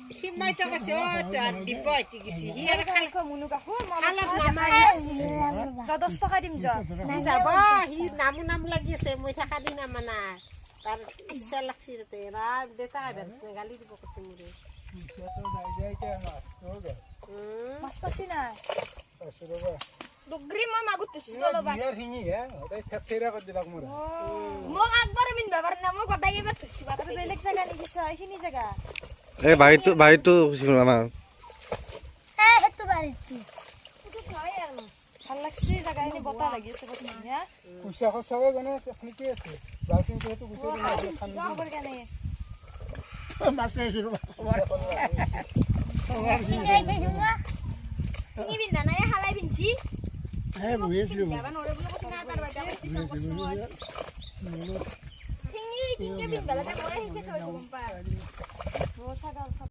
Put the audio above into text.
Simay to kasi at diboy tigisi. Hiyar kal Xalxo মুনুকা হো alat namay. তা 10 টাকা দিম যা Sabo, hi namu lagi se moi thaka di naman na. Tar isa laksi te ra deta ka beres na gali dibo ko tumure. মাছ পাছি না ডুগরি মই মাগুত চলো বা ইয়ার হিনি হ্যাঁ ওটাই থেরা করে দিলাম মোরা মোক আকবার মিন বাবার নাম গদাই এবার তুবা আর বেলেগ জায়গা নেকি এইখিনি জায়গা এই বাড়িটো আমাৰ ভাল লাগছে জায়গা এনে বতা লাগি আছে বহুত ধুনীয়া কুশা খসাবে গনে আপনি কি আছে বালকিন তো কুশা খান খবৰ কেনে মাছে শুরু নি বিন না এ হালাই বিনছি হ্যাঁ বুঝিয়েছিল বাবা নরে বলে কথা না তার বাজা ঠিঙ্গি ঠিঙ্গি বিন বেলা করে হিকে চলে গম পা রোসা গাল